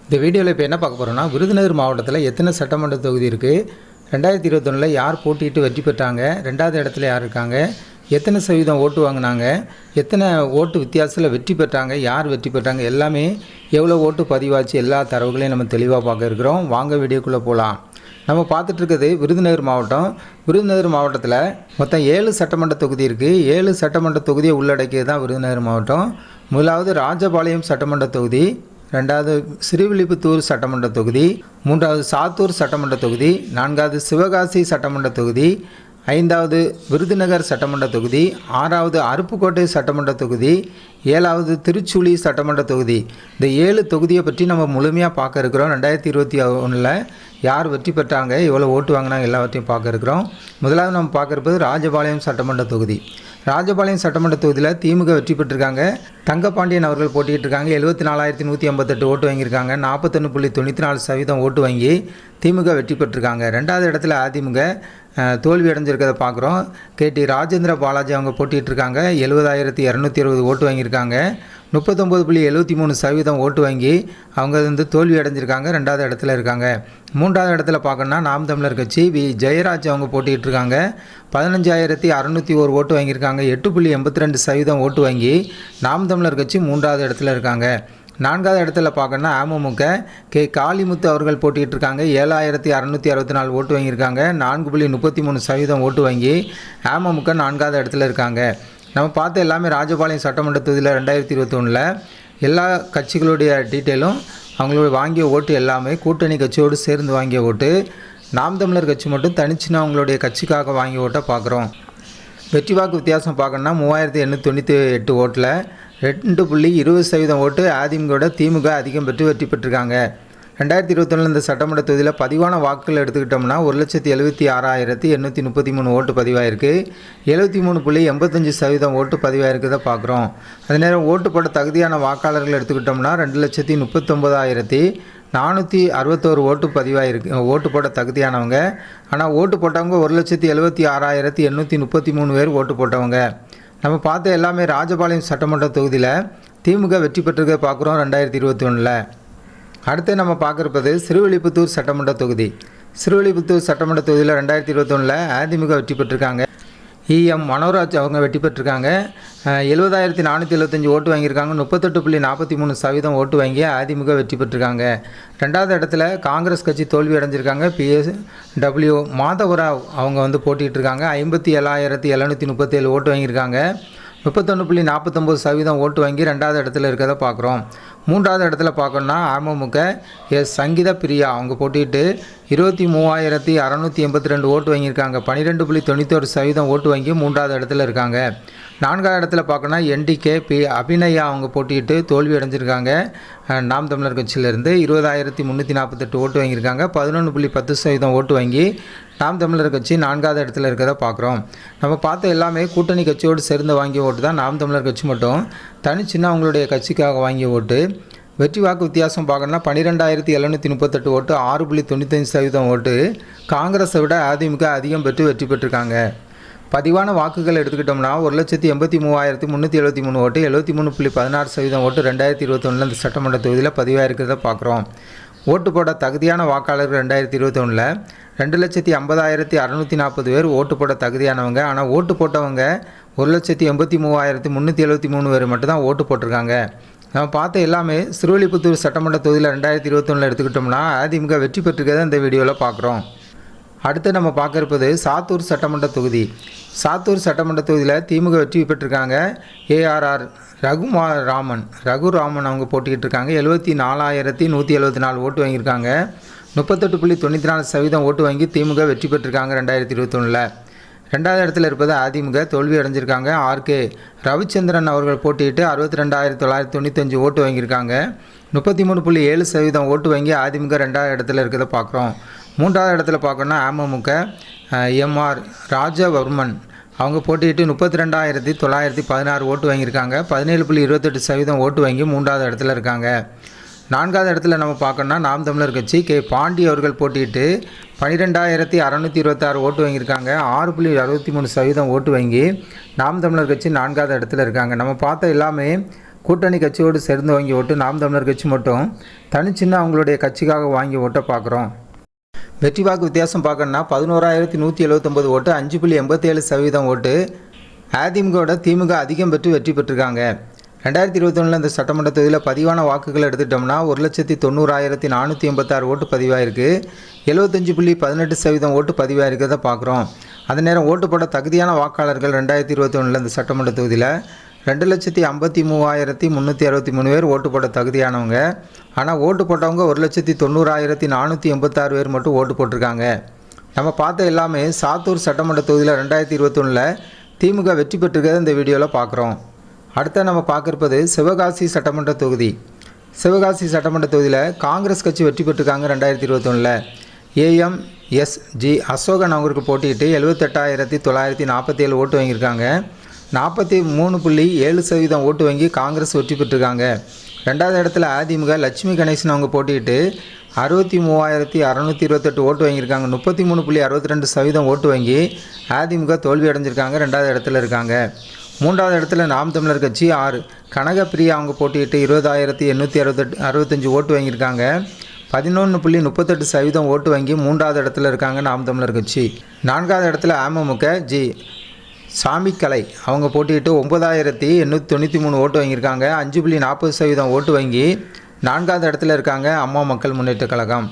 இந்த வீடியோவில் இப்போ என்ன பார்க்க போகிறோம்னா, விருதுநகர் மாவட்டத்தில் எத்தனை சட்டமன்ற தொகுதி இருக்குது, 2021 யார் போட்டிட்டு வெற்றி பெற்றாங்க, 2வது இடத்துல யார் இருக்காங்க, எத்தனை சதவீதம் ஓட்டு வாங்கினாங்க, எத்தனை ஓட்டு வித்தியாசத்தில் வெற்றி பெற்றாங்க, யார் வெற்றி பெற்றாங்க, எல்லாமே எவ்வளோ ஓட்டு பதிவாச்சு, எல்லா தரவுகளையும் நம்ம தெளிவாக பார்க்க இருக்கிறோம். வாங்க வீடியோக்குள்ளே போகலாம். நம்ம பார்த்துட்டு இருக்கிறது விருதுநகர் மாவட்டம். விருதுநகர் மாவட்டத்தில் மொத்தம் 7 சட்டமன்ற தொகுதி இருக்குது. 7 சட்டமன்ற தொகுதியை உள்ளடக்கியது தான் விருதுநகர் மாவட்டம். முதலாவது ராஜபாளையம் சட்டமன்ற தொகுதி, 2வது ஸ்ரீவில்லிபுத்தூர் சட்டமன்ற தொகுதி, 3வது சாத்தூர் சட்டமன்ற தொகுதி, 4வது சிவகாசி சட்டமன்ற தொகுதி, 5வது விருதுநகர் சட்டமன்ற தொகுதி, 6வது அருப்புக்கோட்டை சட்டமன்ற தொகுதி, 7வது திருச்சுழி சட்டமன்ற தொகுதி. இந்த 7 தொகுதியை பற்றி நம்ம முழுமையாக பார்க்க இருக்கிறோம். 2021 யார் வெற்றி பெற்றாங்க, எவ்வளோ ஓட்டு வாங்கினாங்க, எல்லாவற்றையும் பார்க்க இருக்கிறோம். முதலாவது நம்ம பார்க்க இருப்பது ராஜபாளையம் சட்டமன்ற தொகுதி. ராஜபாளையம் சட்டமன்ற தொகுதியில் திமுக வெற்றி பெற்றிருக்காங்க. தங்கப்பாண்டியன் அவர்கள் போட்டிட்டு இருக்காங்க. 74,188 ஓட்டு வாங்கியிருக்காங்க. 41.94% ஓட்டு வாங்கி திமுக வெற்றி பெற்றிருக்காங்க. 2வது இடத்துல அதிமுக தோல்வி அடைஞ்சிருக்கிறத பார்க்குறோம். கேடி ராஜேந்திர பாலாஜி அவங்க போட்டிட்டு இருக்காங்க. 70,260 ஓட்டு வாங்கியிருக்காங்க. 39.73% ஓட்டு வாங்கி அவங்க தோல்வி அடைஞ்சிருக்காங்க. 2வது இடத்துல இருக்காங்க. 3வது இடத்துல பார்க்கணுன்னா நாம் தமிழர் கட்சி ஜெயராஜ் அவங்க போட்டிகிட்டு இருக்காங்க. 15,601 ஓட்டு வாங்கியிருக்காங்க. 8.82% ஓட்டு வாங்கி நாம் தமிழர் கட்சி 3வது இடத்துல இருக்காங்க. 4வது இடத்துல பார்க்கணுன்னா அமமுக காளிமுத்து அவர்கள் போட்டிகிட்டு இருக்காங்க. 7,664 ஓட்டு வாங்கியிருக்காங்க. 4.33% ஓட்டு வாங்கி அமமுக 4வது இடத்துல இருக்காங்க. நம்ம பார்த்த எல்லாமே ராஜபாளையம் சட்டமன்ற தொகுதியில் 2021 எல்லா கட்சிகளுடைய டீட்டெயிலும், அவங்களோட வாங்கிய ஓட்டு எல்லாமே கூட்டணி கட்சியோடு சேர்ந்து வாங்கிய ஓட்டு. நாம் தமிழர் கட்சி மட்டும் தனிச்சுன்னா அவங்களுடைய கட்சிக்காக வாங்கிய ஓட்டை பார்க்குறோம். வெற்றி வாக்கு வித்தியாசம் பார்க்கணுன்னா 3,898 ஓட்டில் 2.20% ஓட்டு அதிமுக திமுக அதிகம் பெற்று வெற்றி பெற்றிருக்காங்க. 2021 இந்த சட்டமன்ற தொகுதியில் பதிவான வாக்குகள் எடுத்துக்கிட்டோம்னா 1,76,833 ஓட்டு பதிவாயிருக்கு. 73.85% ஓட்டு பதிவாயிருக்கிறத பார்க்குறோம். அதே நேரம் ஓட்டு போட தகுதியான வாக்காளர்கள் எடுத்துக்கிட்டோம்னா 2,39,461 ஓட்டு பதிவாயிருக்கு. ஓட்டு போட தகுதியானவங்க. ஆனால் ஓட்டு போட்டவங்க 1,76,833 பேர் ஓட்டு போட்டவங்க. நம்ம பார்த்த எல்லாமே ராஜபாளையம் சட்டமன்ற தொகுதியில் திமுக வெற்றி பெற்றிருக்கிறத பார்க்குறோம் 2021. அடுத்து நம்ம பார்க்குறது ஸ்ரீவில்லிபுத்தூர் சட்டமன்ற தொகுதி. ஸ்ரீவில்லிபுத்தூர் சட்டமன்ற தொகுதியில் 2021 அதிமுக வெற்றி பெற்றிருக்காங்க. EM மனோராஜ் அவங்க வெற்றி பெற்றிருக்காங்க. 70,475 ஓட்டு வாங்கியிருக்காங்க. 38.43% ஓட்டு வாங்கி அதிமுக வெற்றி பெற்றிருக்காங்க. 2வது இடத்துல காங்கிரஸ் கட்சி தோல்வி அடைஞ்சிருக்காங்க. PSW மாதவராவ் அவங்க போட்டிகிட்டு இருக்காங்க. 57,737 ஓட்டு வாங்கியிருக்காங்க. 31.49% ஓட்டு வாங்கி 2வது இடத்துல இருக்கிறத பார்க்குறோம். 3வது இடத்துல பார்க்கணுன்னா அமமுக சங்கீதா பிரியா அவங்க போட்டிட்டு 23,682 ஓட்டு வாங்கியிருக்காங்க. 12.91% ஓட்டு வாங்கி 3வது இடத்துல இருக்காங்க. 4வது இடத்துல பார்க்கணுன்னா NDK அபிநயா அவங்க போட்டிட்டு தோல்வி அடைஞ்சிருக்காங்க. நாம் தமிழர் கட்சியிலேருந்து 20,348 ஓட்டு வாங்கியிருக்காங்க. 11.10% ஓட்டு வாங்கி நாம் தமிழர் கட்சி 4வது இடத்துல இருக்கிறத பார்க்குறோம். நம்ம பார்த்த எல்லாமே கூட்டணி கட்சியோடு சேர்ந்து வாங்கிய ஓட்டு தான். நாம் தமிழர் கட்சி மட்டும் தனிச்சின்ன அவங்களுடைய கட்சிக்காக வாங்கிய ஓட்டு. வெற்றி வாக்கு வித்தியாசம் பார்க்கணுன்னா 12,738 ஓட்டு, 6.95% ஓட்டு காங்கிரஸை விட அதிமுக அதிகம் பெற்று வெற்றி பெற்றிருக்காங்க. பதிவான வாக்குகள் எடுத்துக்கிட்டோம்னா 1,83,373 ஓட்டு, 73.16% ஓட்டு 2021 இந்த சட்டமன்ற தொகுதியில் பதிவாக இருக்கிறத பார்க்குறோம். ஓட்டு போட தகுதியான வாக்காளர்கள் 2021 2,50,640 பேர் ஓட்டு போட தகுதியானவங்க. ஆனால் ஓட்டு போட்டவங்க 1,83,373 பேர் மட்டும்தான் ஓட்டு போட்டிருக்காங்க. நம்ம பார்த்த எல்லாமே ஸ்ரீவில்லிபுத்தூர் சட்டமன்ற தொகுதியில் 2021 எடுத்துக்கிட்டோம்னா அதிமுக வெற்றி பெற்றிருக்கிறத இந்த வீடியோவில் பார்க்குறோம். அடுத்து நம்ம பார்க்க இருப்பது சாத்தூர் சட்டமன்ற தொகுதி. சாத்தூர் சட்டமன்ற தொகுதியில் திமுக வெற்றி பெற்றிருக்காங்க. ARR ரகுராமன் அவங்க போட்டிக்கிட்டு இருக்காங்க. 74,174 ஓட்டு வாங்கியிருக்காங்க. 38.94% ஓட்டு வாங்கி திமுக வெற்றி பெற்றிருக்காங்க 2021. 2வது இடத்துல இருப்பது அதிமுக தோல்வி அடைஞ்சிருக்காங்க. RK ரவிச்சந்திரன் அவர்கள் போட்டிட்டு 62,995 ஓட்டு வாங்கியிருக்காங்க. 33.7% ஓட்டு வாங்கி அதிமுக 2வது இடத்துல இருக்கிறத பார்க்குறோம். 3வது இடத்துல பார்க்கணுன்னா அமமுக MR ராஜவர்மன் அவங்க போட்டிட்டு 32,916 ஓட்டு வாங்கியிருக்காங்க. 17.28% ஓட்டு வாங்கி 3வது இடத்துல இருக்காங்க. 4வது இடத்துல நம்ம பார்க்கணுன்னா நாம் தமிழர் கட்சி பாண்டி அவர்கள் போட்டிட்டு 12,626 ஓட்டு வாங்கியிருக்காங்க. 6.63% ஓட்டு வாங்கி நாம் தமிழர் கட்சி 4வது இடத்துல இருக்காங்க. நம்ம பார்த்த எல்லாமே கூட்டணி கட்சியோடு சேர்ந்து வாங்கி ஓட்டு நாம் தமிழர் கட்சி மட்டும் தனிச்சின்ன அவங்களுடைய கட்சிக்காக வாங்கி ஓட்டை பார்க்குறோம். வெற்றி வாக்கு வித்தியாசம் பார்க்கணுன்னா 11,179 ஓட்டு 5.87% ஓட்டு அதிமுகவோட திமுக அதிகம் பெற்று வெற்றி பெற்றிருக்காங்க. 2021 இந்த சட்டமன்ற தொகுதியில் பதிவான வாக்குகள் எடுத்துட்டோம்னா 1,90,486 ஓட்டு பதிவாயிருக்கு. 75.18% ஓட்டு பதிவாயிருக்கிறத பார்க்குறோம். அதே நேரம் ஓட்டு போட தகுதியான வாக்காளர்கள் 2021 இந்த சட்டமன்ற தொகுதியில் 2,53,363 பேர் ஓட்டு போட தகுதியானவங்க. ஆனால் ஓட்டு போட்டவங்க 1,90,486 பேர் மட்டும் ஓட்டு போட்டிருக்காங்க. நம்ம பார்த்த எல்லாமே சாத்தூர் சட்டமன்ற தொகுதியில் 2021 திமுக வெற்றி பெற்றிருக்கிறத இந்த வீடியோவில் பார்க்குறோம். அடுத்த நம்ம பார்க்குறது சிவகாசி சட்டமன்ற தொகுதி. சிவகாசி சட்டமன்ற தொகுதியில் காங்கிரஸ் கட்சி வெற்றி பெற்றிருக்காங்க. 2021 AMSG அசோகன் அவங்களுக்கு போட்டிட்டு 78,947 ஓட்டு வாங்கியிருக்காங்க. 43.7% ஓட்டு வாங்கி காங்கிரஸ் வெற்றி பெற்றிருக்காங்க. ரெண்டாவது இடத்துல அதிமுக லட்சுமி கணேசன் அவங்க போட்டிட்டு 63,628 ஓட்டு வாங்கியிருக்காங்க. 33.62% ஓட்டு வாங்கி அதிமுக தோல்வி அடைஞ்சிருக்காங்க. ரெண்டாவது இடத்துல இருக்காங்க. மூன்றாவது இடத்துல நாம் தமிழர் கட்சி 6 கனகப்பிரியா அவங்க போட்டிட்டு 20,865 ஓட்டு வாங்கியிருக்காங்க. 11.38% ஓட்டு வாங்கி மூன்றாவது இடத்துல இருக்காங்க நாம் தமிழர் கட்சி. நான்காவது இடத்துல அமமுக ஜி சாமிக்கலை அவங்க போட்டிட்டு 9,893 ஓட்டு வாங்கியிருக்காங்க. 5.40% ஓட்டு வாங்கி நான்காவது இடத்துல இருக்காங்க அம்மா மக்கள் முன்னேற்ற கழகம்.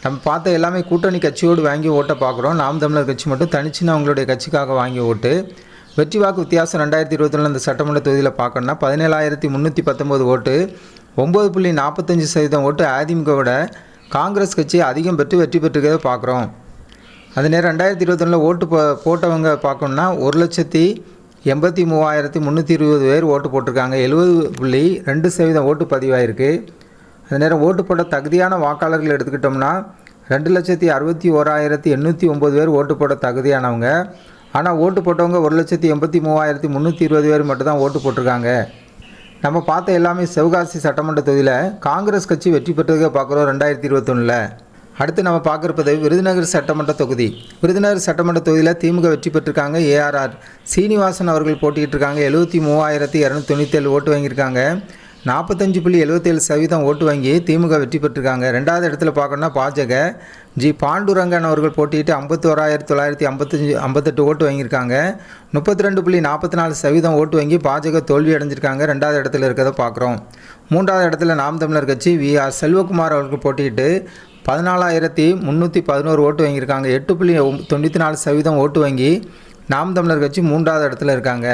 நம்ம பார்த்த எல்லாமே கூட்டணி கட்சியோடு வாங்கி ஓட்டை பார்க்குறோம். நாம் தமிழர் கட்சி மட்டும் தனிச்சின்னு அவங்களுடைய கட்சிக்காக வாங்கி ஓட்டு. வெற்றி வாக்கு வித்தியாசம் 2021 இந்த சட்டமன்ற தொகுதியில் பார்க்கணுன்னா 17,319 ஓட்டு 9.45% ஓட்டு அதிமுகவோட காங்கிரஸ் கட்சி அதிகம் பெற்று வெற்றி பெற்றிருக்கிறத பார்க்குறோம். அதே நேரம் 2021 ஓட்டு போட்டவங்க பார்க்கணுன்னா 1,83,320 பேர் ஓட்டு போட்டிருக்காங்க. 70.2% ஓட்டு பதிவாயிருக்கு. அதே நேரம் ஓட்டு போட்ட தகுதியான வாக்காளர்கள் எடுத்துக்கிட்டோம்னா 2,61,809 பேர் ஓட்டு போட தகுதியானவங்க. ஆனால் ஓட்டு போட்டவங்க 1,83,320 பேர் மட்டும் தான் ஓட்டு போட்டிருக்காங்க. நம்ம பார்த்த எல்லாமே சிவகாசி சட்டமன்ற தொகுதியில் காங்கிரஸ் கட்சி வெற்றி பெற்றதை பார்க்குறோம் 2021. அடுத்து நம்ம பார்க்குறது விருதுநகர் சட்டமன்ற தொகுதி. விருதுநகர் சட்டமன்ற தொகுதியில் திமுக வெற்றி பெற்றிருக்காங்க. ARR சீனிவாசன் அவர்கள் போட்டிக்கிட்டு இருக்காங்க. 73,297 ஓட்டு வாங்கியிருக்காங்க. 45.77% ஓட்டு வாங்கி திமுக வெற்றி பெற்றிருக்காங்க. ரெண்டாவது இடத்துல பார்க்கணுன்னா பாஜக ஜி பாண்டுரங்கன் அவர்கள் போட்டிட்டு 51,958 ஓட்டு வாங்கியிருக்காங்க. 32.44% ஓட்டு வாங்கி பாஜக தோல்வி அடைஞ்சிருக்காங்க. ரெண்டாவது இடத்துல இருக்கிறத பார்க்குறோம். மூன்றாவது இடத்துல நாம் தமிழர் கட்சி VR செல்வகுமார் அவர்கள் போட்டிட்டு 14,311 ஓட்டு வாங்கியிருக்காங்க. 8.94% ஓட்டு வாங்கி நாம் தமிழர் கட்சி மூன்றாவது இடத்துல இருக்காங்க.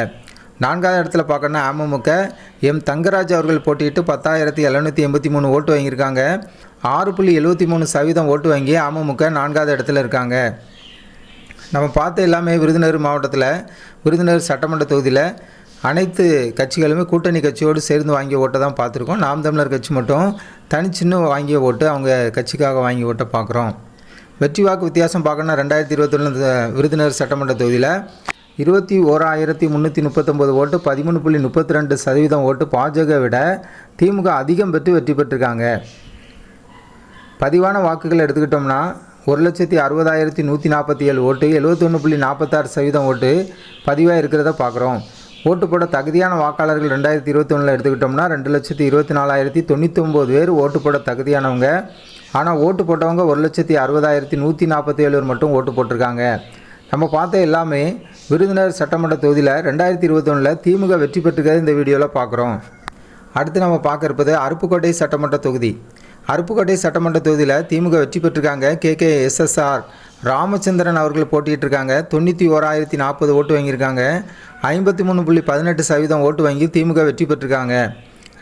நான்காவது இடத்துல பார்க்கணுன்னா அமமுக தங்கராஜ் அவர்கள் போட்டிட்டு 10,783 ஓட்டு வாங்கியிருக்காங்க. 6.73% ஓட்டு வாங்கி அமமுக நான்காவது இடத்துல இருக்காங்க. நம்ம பார்த்த எல்லாமே விருதுநகர் மாவட்டத்தில் விருதுநகர் சட்டமன்ற தொகுதியில் அனைத்து கட்சிகளுமே கூட்டணி கட்சியோடு சேர்ந்து வாங்கிய ஓட்டை தான் பார்த்துருக்கோம். நாம் தமிழர் கட்சி மட்டும் தனிச்சின்ன வாங்கிய ஓட்டு அவங்க கட்சிக்காக வாங்கி ஓட்டை பார்க்குறோம். வெற்றி வாக்கு வித்தியாசம் பார்க்கணுன்னா 2021 விருதுநகர் சட்டமன்ற தொகுதியில் 21,339 ஓட்டு 13.32% ஓட்டு பாஜக விட திமுக அதிகம் பெற்று வெற்றி பெற்றிருக்காங்க. பதிவான வாக்குகள் எடுத்துக்கிட்டோம்னா 1,60,147 ஓட்டு 71.46% ஓட்டு பதிவாக இருக்கிறத பார்க்குறோம். ஓட்டு போட தகுதியான வாக்காளர்கள் 2021 எடுத்துக்கிட்டோம்னா 2,24,099 பேர் ஓட்டு போட தகுதியானவங்க. ஆனால் ஓட்டு போட்டவங்க 1,60,147 மட்டும் ஓட்டு போட்டிருக்காங்க. நம்ம பார்த்த எல்லாமே விருதுநகர் சட்டமன்ற தொகுதியில் 2021 திமுக வெற்றி பெற்றிருக்கிறது இந்த வீடியோவில் பார்க்குறோம். அடுத்து நம்ம பார்க்க இருப்பது அருப்புக்கோட்டை சட்டமன்ற தொகுதி. அருப்புக்கோட்டை சட்டமன்ற தொகுதியில் திமுக வெற்றி பெற்றிருக்காங்க. KKSSR ராமச்சந்திரன் அவர்கள் போட்டிட்டு இருக்காங்க. 91,040 ஓட்டு வாங்கியிருக்காங்க. 53.18% ஓட்டு வாங்கி திமுக வெற்றி பெற்றிருக்காங்க.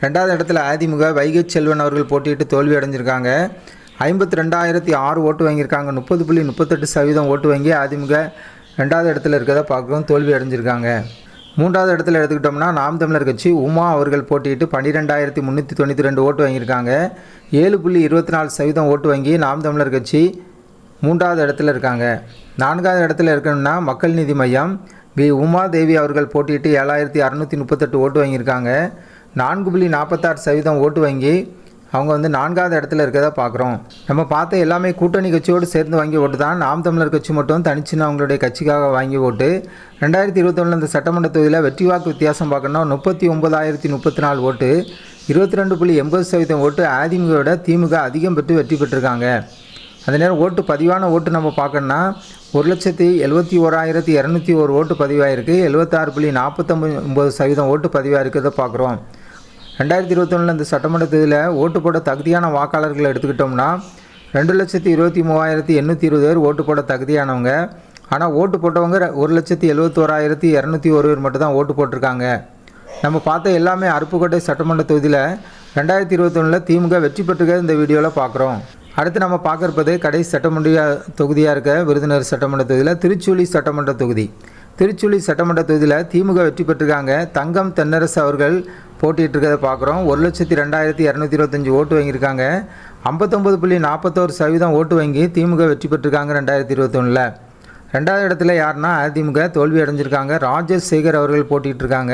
ரெண்டாவது இடத்துல அதிமுக வைகை செல்வன் அவர்கள் போட்டிட்டு தோல்வி அடைஞ்சிருக்காங்க. 52,006 ஓட்டு வாங்கியிருக்காங்க. 30.38% ஓட்டு வாங்கி அதிமுக ரெண்டாவது இடத்துல இருக்கிறத பார்க்குறோம், தோல்வி அடைஞ்சிருக்காங்க. மூன்றாவது இடத்துல எடுத்துக்கிட்டோம்னா நாம் தமிழர் கட்சி உமா அவர்கள் போட்டிட்டு 12,392 ஓட்டு வாங்கியிருக்காங்க. 7.24% ஓட்டு வாங்கி நாம் தமிழர் கட்சி மூன்றாவது இடத்துல இருக்காங்க. நான்காவது இடத்துல இருக்கணும்னா மக்கள் நீதி மையம் உமாதேவி அவர்கள் போட்டிட்டு 7,638 ஓட்டு வாங்கியிருக்காங்க. 4.46% ஓட்டு வாங்கி அவங்க வந்து 4வது இடத்துல இருக்கிறத பார்க்குறோம். நம்ம பார்த்த எல்லாமே கூட்டணி கட்சியோடு சேர்ந்து வாங்கி ஓட்டு தான். நாம் தமிழர் கட்சி மட்டும் தனிச்சுன்னு அவங்களுடைய கட்சிக்காக வாங்கி ஓட்டு. 2021 இந்த சட்டமன்ற தொகுதியில் வெற்றி வாக்கு வித்தியாசம் பார்க்கணும்னா 39,034 ஓட்டு, 22.80% ஓட்டு அதிமுகவோட திமுக அதிகம் பெற்று வெற்றி பெற்றிருக்காங்க. அதே நேரம் ஓட்டு பதிவான ஓட்டு நம்ம பார்க்கணுன்னா 1,71,201 ஓட்டு பதிவாயிருக்கு. 76.49% ஓட்டு பதிவாக இருக்கிறத பார்க்குறோம். 2021 இந்த சட்டமன்ற தேர்தலில் ஓட்டு போட தகுதியான வாக்காளர்களை எடுத்துக்கிட்டோம்னா 2,23,820 பேர் ஓட்டு போட தகுதியானவங்க. ஆனால் ஓட்டு போட்டவங்க 1,71,201 பேர் மட்டும் தான் ஓட்டு போட்டிருக்காங்க. நம்ம பார்த்த எல்லாமே அருப்புக்கோட்டை சட்டமன்ற தொகுதியில் 2021 திமுக வெற்றி பெற்றுக்க இந்த வீடியோவில் பார்க்குறோம். அடுத்து நம்ம பார்க்குறது கடைசி சட்டமன்ற தொகுதியாக இருக்க விருதுநகர் சட்டமன்ற தொகுதியில் திருச்சூழி சட்டமன்ற தொகுதி. திருச்சூழி சட்டமன்ற தொகுதியில் திமுக வெற்றி பெற்றிருக்காங்க. தங்கம் தென்னரசு அவர்கள் போட்டிட்டு இருக்கிறத பார்க்குறோம். 1,02,225 ஓட்டு வாங்கியிருக்காங்க. 59.41% ஓட்டு வாங்கி திமுக வெற்றி பெற்றிருக்காங்க 2021. 2வது இடத்துல யாருன்னா அதிமுக தோல்வி அடைஞ்சிருக்காங்க. ராஜேஷ் சேகர் அவர்கள் போட்டிட்டு இருக்காங்க.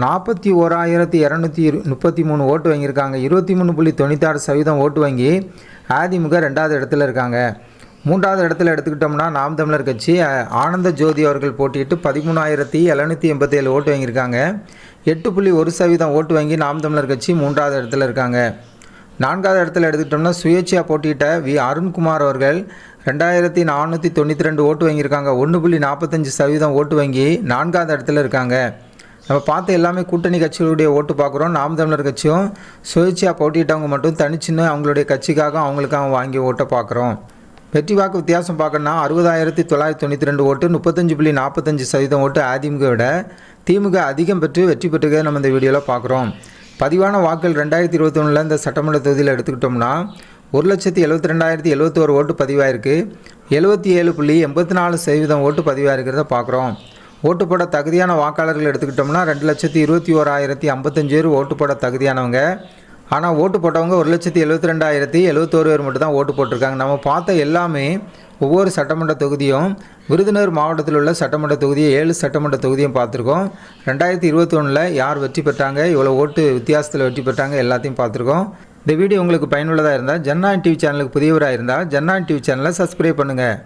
41,233 ஓட்டு வாங்கியிருக்காங்க. 23.96% ஓட்டு வாங்கி அதிமுக 2வது இடத்துல இருக்காங்க. 3வது இடத்துல எடுத்துக்கிட்டோம்னா நாம் தமிழர் கட்சி ஆனந்த ஜோதி அவர்கள் போட்டிட்டு 13,787 ஓட்டு வாங்கியிருக்காங்க. 8.1% ஓட்டு வாங்கி நாம் தமிழர் கட்சி 3வது இடத்துல இருக்காங்க. 4வது இடத்துல எடுத்துக்கிட்டோம்னா சுயேட்சையாக போட்டியிட்ட அருண்குமார் அவர்கள் 2,492 ஓட்டு வாங்கியிருக்காங்க. 1.45% ஓட்டு வாங்கி 4வது இடத்துல இருக்காங்க. நம்ம பார்த்த எல்லாமே கூட்டணி கட்சிகளுடைய ஓட்டு பார்க்குறோம். நாம் தமிழர் கட்சியும் சுயேட்சையாக போட்டியிட்டவங்க மட்டும் தனிச்சுன்னு அவங்களுடைய கட்சிக்காக அவங்களுக்காக வாங்கி ஓட்டை பார்க்குறோம். வெற்றி வாக்கு வித்தியாசம் பார்க்கணுன்னா 60,992 ஓட்டு, 35.45% ஓட்டு அதிமுகவோட திமுக அதிகம் பெற்று வெற்றி பெற்றுக்க நம்ம இந்த வீடியோவில் பார்க்குறோம். பதிவான வாக்குகள் 2021 இந்த சட்டமன்ற தொகுதியில் எடுத்துக்கிட்டோம்னா 1,72,071 ஓட்டு பதிவாயிருக்கு. 77.84% ஓட்டு பதிவாக இருக்கிறத பார்க்குறோம். ஓட்டு போட தகுதியான வாக்காளர்கள் எடுத்துக்கிட்டோம்னா 2,21,055 பேர் ஓட்டு போட தகுதியானவங்க. ஆனால் ஓட்டு போட்டவங்க 1,72,071 பேர் மட்டும் தான் ஓட்டு போட்டிருக்காங்க. நம்ம பார்த்த எல்லாமே ஒவ்வொரு சட்டமன்ற தொகுதியும் விருதுநகர் மாவட்டத்தில் உள்ள சட்டமன்ற தொகுதியை 7 சட்டமன்ற தொகுதியும் பார்த்துருக்கோம். 2021 யார் வெற்றி பெற்றாங்க, இவ்வளோ ஓட்டு வித்தியாசத்தில் வெற்றி பெற்றாங்க எல்லாத்தையும் பார்த்துருக்கோம். இந்த வீடியோ உங்களுக்கு பயனுள்ளதாக இருந்தால் ஜனநாயகம் டிவி சேனலுக்கு புதியவராக இருந்தால் ஜனநாயகம் டிவி சேனலை சப்ஸ்கிரைப் பண்ணுங்கள்.